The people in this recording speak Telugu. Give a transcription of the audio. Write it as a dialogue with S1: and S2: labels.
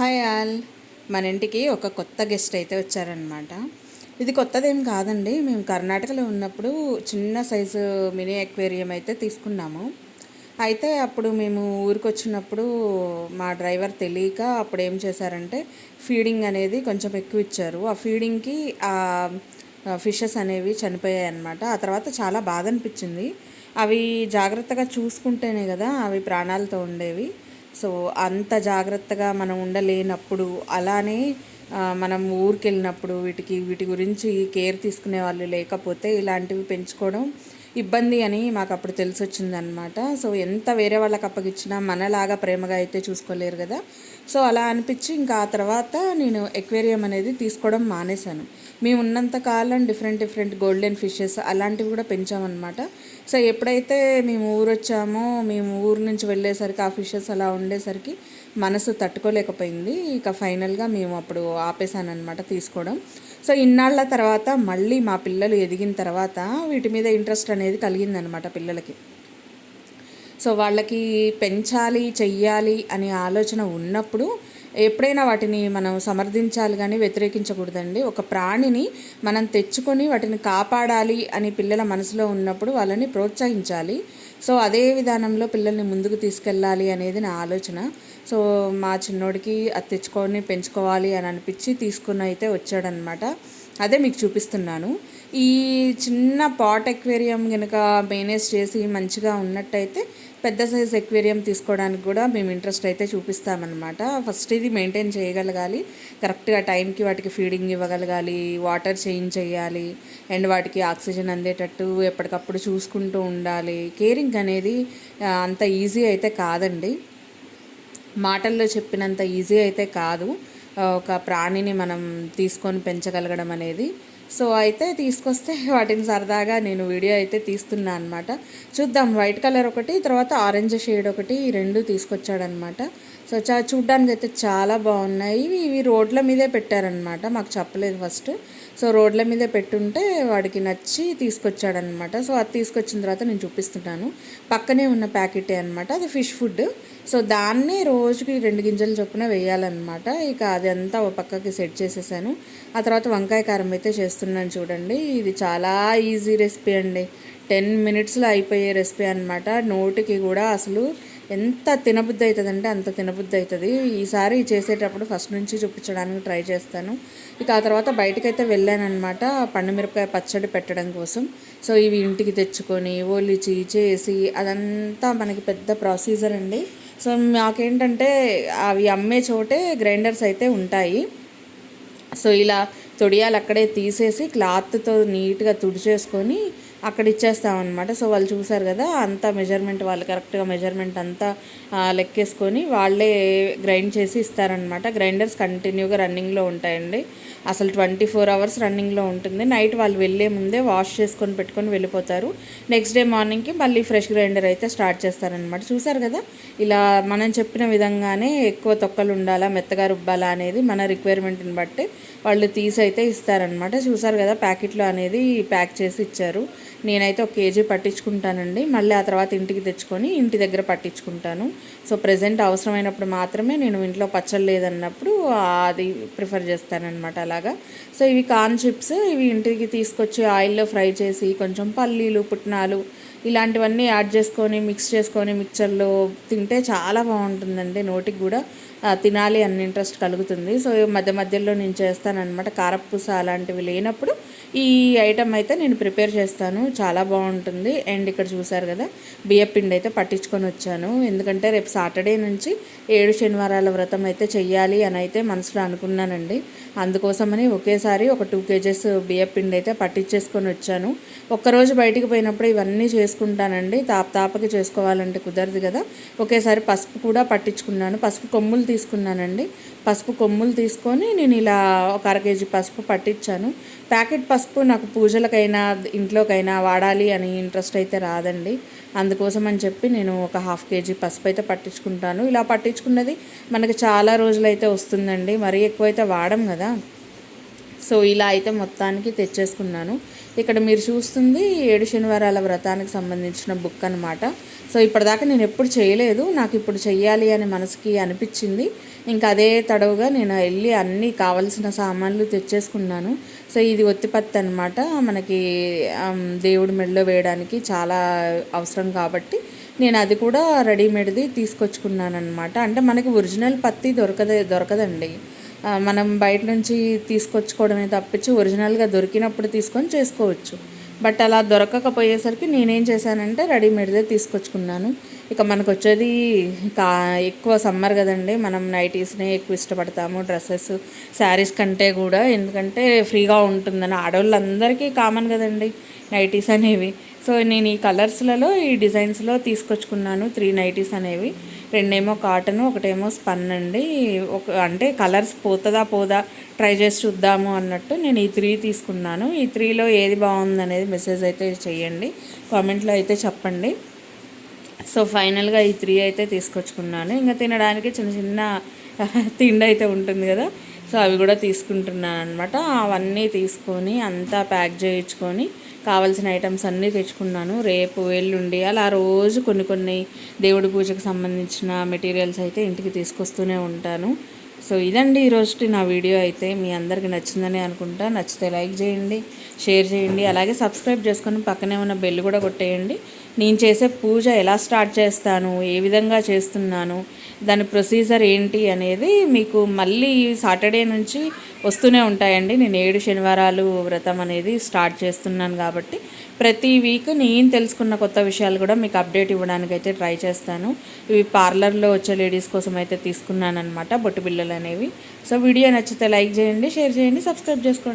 S1: Hi all. మన ఇంటికి ఒక కొత్త గెస్ట్ అయితే వచ్చారనమాట. ఇది కొత్తదేం కాదండి. మేము కర్ణాటకలో ఉన్నప్పుడు చిన్న సైజు మినీ అక్వేరియం అయితే తీసుకున్నాము. అయితే అప్పుడు మేము ఊరికి వచ్చినప్పుడు మా డ్రైవర్ తెలియక అప్పుడు ఏం చేశారంటే ఫీడింగ్ అనేది కొంచెం ఎక్కువ ఇచ్చారు. ఆ ఫీడింగ్కి ఆ ఫిషెస్ అనేవి చనిపోయాయి అన్నమాట. ఆ తర్వాత చాలా బాధ అనిపించింది. అవి జాగ్రత్తగా చూసుకుంటేనే కదా అవి ప్రాణాలతో ఉండేవి. సో అంత జాగ్రత్తగా మనం ఉండలేనప్పుడు అలానే మనం ఊరికి వెళ్ళినప్పుడు వీటి గురించి కేర్ తీసుకునే వాళ్ళు లేకపోతే ఇలాంటివి పెంచుకోవడం ఇబ్బంది అని మాకు అప్పుడు తెలిసి వచ్చిందనమాట. సో ఎంత వేరే వాళ్ళకి అప్పగించినా మనలాగా ప్రేమగా అయితే చూసుకోలేరు కదా. సో అలా అనిపించి ఇంకా ఆ తర్వాత నేను ఎక్వేరియం అనేది తీసుకోవడం మానేశాను. మేము ఉన్నంత కాలం డిఫరెంట్ గోల్డెన్ ఫిషెస్ అలాంటివి కూడా పెంచామన్నమాట. సో ఎప్పుడైతే మేము ఊరు వచ్చామో మేము ఊరు నుంచి వెళ్ళేసరికి ఆ ఫిషెస్ అలా ఉండేసరికి మనసు తట్టుకోలేకపోయింది. ఇక ఫైనల్గా మేము అప్పుడు ఆపేసాను అనమాట తీసుకోవడం. సో ఇన్నాళ్ళ తర్వాత మళ్ళీ మా పిల్లలు ఎదిగిన తర్వాత వీటి మీద ఇంట్రెస్ట్ అనేది కలిగిందనమాట పిల్లలకి. సో వాళ్ళకి పెంచాలి చెయ్యాలి అనే ఆలోచన ఉన్నప్పుడు ఎప్పుడైనా వాటిని మనం సమర్థించాలి కానీ వ్యతిరేకించకూడదండి. ఒక ప్రాణిని మనం తెచ్చుకొని వాటిని కాపాడాలి అని పిల్లల మనసులో ఉన్నప్పుడు వాళ్ళని ప్రోత్సహించాలి. సో అదే విధానంలో పిల్లల్ని ముందుకు తీసుకెళ్ళాలి అనేది నా ఆలోచన. సో మా చిన్నోడికి అది తెచ్చుకొని పెంచుకోవాలి అని అనిపించి తీసుకుని అయితే వచ్చాడనమాట. అదే మీకు చూపిస్తున్నాను. ఈ చిన్న పాట్ ఎక్వేరియం కనుక మేనేజ్ చేసి మంచిగా ఉన్నట్టయితే పెద్ద సైజ్ ఎక్వేరియం తీసుకోవడానికి కూడా మేము ఇంట్రెస్ట్ అయితే చూపిస్తామన్నమాట. ఫస్ట్ ఇది మెయింటైన్ చేయగలగాలి, కరెక్ట్గా టైంకి వాటికి ఫీడింగ్ ఇవ్వగలగాలి, వాటర్ చేంజ్ చేయాలి, అండ్ వాటికి ఆక్సిజన్ అందేటట్టు ఎప్పటికప్పుడు చూసుకుంటూ ఉండాలి. కేరింగ్ అనేది అంత ఈజీ అయితే కాదండి, మాటల్లో చెప్పినంత ఈజీ అయితే కాదు ఒక ప్రాణిని మనం తీసుకొని పెంచగలగడం అనేది. సో అయితే తీసుకొస్తే వాటిని సరదాగా నేను వీడియో అయితే తీస్తున్నా అనమాట. చూద్దాం. వైట్ కలర్ ఒకటి, తర్వాత ఆరెంజ్ షేడ్ ఒకటి, ఈ రెండు తీసుకొచ్చాడనమాట. సో చూడ్డానికి అయితే చాలా బాగున్నాయి. ఇవి రోడ్ల మీదే పెట్టారనమాట, మాకు చెప్పలేదు ఫస్ట్. సో రోడ్ల మీదే పెట్టుంటే వాడికి నచ్చి తీసుకొచ్చాడనమాట. సో అది తీసుకొచ్చిన తర్వాత నేను చూపిస్తున్నాను. పక్కనే ఉన్న ప్యాకెటే అనమాట, అది ఫిష్ ఫుడ్. సో దాన్నే రోజుకి 2 గింజలు చొప్పున వేయాలన్నమాట. ఇక అది అంతా ఒక పక్కకి సెట్ చేసేసాను. ఆ తర్వాత వంకాయ కారం అయితే చేస్తున్నాను చూడండి. ఇది చాలా ఈజీ రెసిపీ అండి, 10 మినిట్స్లో అయిపోయే రెసిపీ అనమాట. నోటికి కూడా అసలు ఎంత తినబుద్ధి అవుతుందంటే అంత తినబుద్ధి అవుతుంది. ఈసారి చేసేటప్పుడు ఫస్ట్ నుంచి చూపించడానికి ట్రై చేస్తాను. ఇక ఆ తర్వాత బయటకైతే వెళ్ళానమాట పండుమిరపకాయ పచ్చడి పెట్టడం కోసం. సో ఇవి ఇంటికి తెచ్చుకొని ఒలిచి చేసి అదంతా మనకి పెద్ద ప్రొసీజర్ అండి. సో మాకేంటంటే అవి అమ్మే చోటే గ్రైండర్స్ అయితే ఉంటాయి. సో ఇలా తొడియాలు అక్కడే తీసేసి క్లాత్తో నీట్గా తుడిచేసుకొని అక్కడ ఇచ్చేస్తామన్నమాట. సో వాళ్ళు చూసారు కదా, అంతా మెజర్మెంట్ వాళ్ళు కరెక్ట్గా మెజర్మెంట్ అంతా లెక్కేసుకొని వాళ్ళే గ్రైండ్ చేసి ఇస్తారనమాట. గ్రైండర్స్ కంటిన్యూగా రన్నింగ్లో ఉంటాయండి, అసలు 24 అవర్స్ రన్నింగ్లో ఉంటుంది. నైట్ వాళ్ళు వెళ్ళే ముందే వాష్ చేసుకొని పెట్టుకొని వెళ్ళిపోతారు. నెక్స్ట్ డే మార్నింగ్కి మళ్ళీ ఫ్రెష్ గ్రైండర్ అయితే స్టార్ట్ చేస్తారనమాట. చూసారు కదా, ఇలా మనం చెప్పిన విధంగానే ఎక్కువ తొక్కలు ఉండాలా మెత్తగా రుబ్బాలా అనేది మన రిక్వైర్మెంట్ని బట్టి వాళ్ళు తీసి అయితే ఇస్తారనమాట. చూసారు కదా, ప్యాకెట్లో అనేది ప్యాక్ చేసి ఇచ్చారు. నేనైతే 1 కేజీ పట్టించుకుంటానండి, మళ్ళీ ఆ తర్వాత ఇంటికి తెచ్చుకొని ఇంటి దగ్గర పట్టించుకుంటాను. సో ప్రజెంట్ అవసరమైనప్పుడు మాత్రమే నేను ఇంట్లో పచ్చళ్ళు లేదన్నప్పుడు అది ప్రిఫర్ చేస్తానన్నమాట అలాగా. సో ఇవి కార్న్ చిప్స్, ఇవి ఇంటికి తీసుకొచ్చి ఆయిల్లో ఫ్రై చేసి కొంచెం పల్లీలు పుట్నాలు ఇలాంటివన్నీ యాడ్ చేసుకొని మిక్స్ చేసుకొని మిక్చర్లో తింటే చాలా బాగుంటుందండి. నోటికి కూడా తినాలి అన్న ఇంట్రెస్ట్ కలుగుతుంది. సో మధ్యలో నేను చేస్తానన్నమాట. కారపూస అలాంటివి లేనప్పుడు ఈ ఐటమ్ అయితే నేను ప్రిపేర్ చేస్తాను, చాలా బాగుంటుంది. అండ్ ఇక్కడ చూసారు కదా, బియ్యపిండి అయితే పట్టించుకొని వచ్చాను, ఎందుకంటే రేపు సాటర్డే నుంచి 7 శనివారాల వ్రతం అయితే చెయ్యాలి అని అయితే మనసులో అనుకున్నానండి. అందుకోసమని ఒకేసారి ఒక 2 కేజెస్ బియ్యపిండి అయితే పట్టించేసుకొని వచ్చాను. ఒక్కరోజు బయటికి పోయినప్పుడు ఇవన్నీ చేసుకుంటానండి, తాపకి చేసుకోవాలంటే కుదరదు కదా. ఒకేసారి పసుపు కూడా పట్టించుకున్నాను, పసుపు కొమ్ములు తీసుకున్నానండి. పసుపు కొమ్ములు తీసుకొని నేను ఇలా ఒక 1/2 కేజీ పసుపు పట్టించాను. ప్యాకెట్ పసుపు నాకు పూజలకైనా ఇంట్లోకైనా వాడాలి అని ఇంట్రెస్ట్ అయితే రాదండి. అందుకోసం అని చెప్పి నేను ఒక 1/2 కేజీ పసుపు అయితే పట్టించుకుంటాను. ఇలా పట్టించుకున్నది మనకి చాలా రోజులైతే వస్తుందండి, మరీ ఎక్కువైతే వాడం కదా. సో ఇలా అయితే మొత్తానికి తెచ్చేసుకున్నాను. ఇక్కడ మీరు చూస్తుంది 7 శనివారాల వ్రతానికి సంబంధించిన బుక్ అనమాట. సో ఇప్పటిదాకా నేను ఎప్పుడు చేయలేదు, నాకు ఇప్పుడు చెయ్యాలి అని మనసుకి అనిపించింది. ఇంకా అదే తడవుగా నేను వెళ్ళి అన్నీ కావలసిన సామాన్లు తెచ్చేసుకున్నాను. సో ఇది ఒత్తిపత్తి అనమాట, మనకి దేవుడి మెడలో వేయడానికి చాలా అవసరం కాబట్టి నేను అది కూడా రెడీమేడ్ది తీసుకొచ్చుకున్నాను అనమాట. అంటే మనకి ఒరిజినల్ పత్తి దొరకదండి. మనం బయట నుంచి తీసుకొచ్చుకోవడమే తప్పించి ఒరిజినల్గా దొరికినప్పుడు తీసుకొని చేసుకోవచ్చు. బట్ అలా దొరకకపోయేసరికి నేనేం చేశానంటే రెడీమేడ్దే తీసుకొచ్చుకున్నాను. ఇక మనకు వచ్చేది ఎక్కువ సమ్మర్ కదండి, మనం నైటీస్నే ఎక్కువ ఇష్టపడతాము డ్రెస్సెస్ శారీస్ కంటే కూడా. ఎందుకంటే ఫ్రీగా ఉంటుందని ఆడవాళ్ళందరికీ కామన్ కదండి నైటీస్ అనేవి. సో నేను ఈ కలర్స్లలో ఈ డిజైన్స్లో తీసుకొచ్చుకున్నాను 3 నైటీస్ అనేవి. 2 కాటను, 1 స్పన్ అండి. అంటే కలర్స్ పోదా ట్రై చేసి చూద్దాము అన్నట్టు నేను ఈ 3 తీసుకున్నాను. ఈ 3లో ఏది బాగుంది అనేది మెసేజ్ అయితే చేయండి, కామెంట్లో అయితే చెప్పండి. సో ఫైనల్గా ఈ 3 అయితే తీసుకొచ్చుకున్నాను. ఇంకా తినడానికి చిన్న తిండి అయితే ఉంటుంది కదా, సో అవి కూడా తీసుకుంటున్నాను అనమాట. అవన్నీ తీసుకొని అంతా ప్యాక్ చేయించుకొని కావాల్సిన ఐటమ్స్ అన్నీ తెచ్చుకున్నాను. రేపు ఎల్లుండి అలా రోజు కొన్ని దేవుడి పూజకు సంబంధించిన మెటీరియల్స్ అయితే ఇంటికి తీసుకొస్తూనే ఉంటాను. సో ఇదండి ఈరోజు నా వీడియో అయితే. మీ అందరికీ నచ్చిందని అనుకుంటా. నచ్చితే లైక్ చేయండి, షేర్ చేయండి, అలాగే సబ్స్క్రైబ్ చేసుకొని పక్కనే ఉన్న బెల్ కూడా కొట్టేయండి. నేను చేసే పూజ ఎలా స్టార్ట్ చేస్తాను, ఏ విధంగా చేస్తున్నాను, దాని ప్రొసీజర్ ఏంటి అనేది మీకు మళ్ళీ సాటర్డే నుంచి వస్తూనే ఉంటాయండి. నేను 7 శనివారాలు వ్రతం అనేది స్టార్ట్ చేస్తున్నాను కాబట్టి ప్రతి వీక్ నేను తెలుసుకున్న కొత్త విషయాలు కూడా మీకు అప్డేట్ ఇవ్వడానికి అయితే ట్రై చేస్తాను. ఇవి పార్లర్లో వచ్చే లేడీస్ కోసం అయితే తీసుకున్నాను అనమాట, బొట్టు బిళ్ళలు అనేవి. సో వీడియో నచ్చితే లైక్ చేయండి, షేర్ చేయండి, సబ్స్క్రైబ్ చేసుకోండి.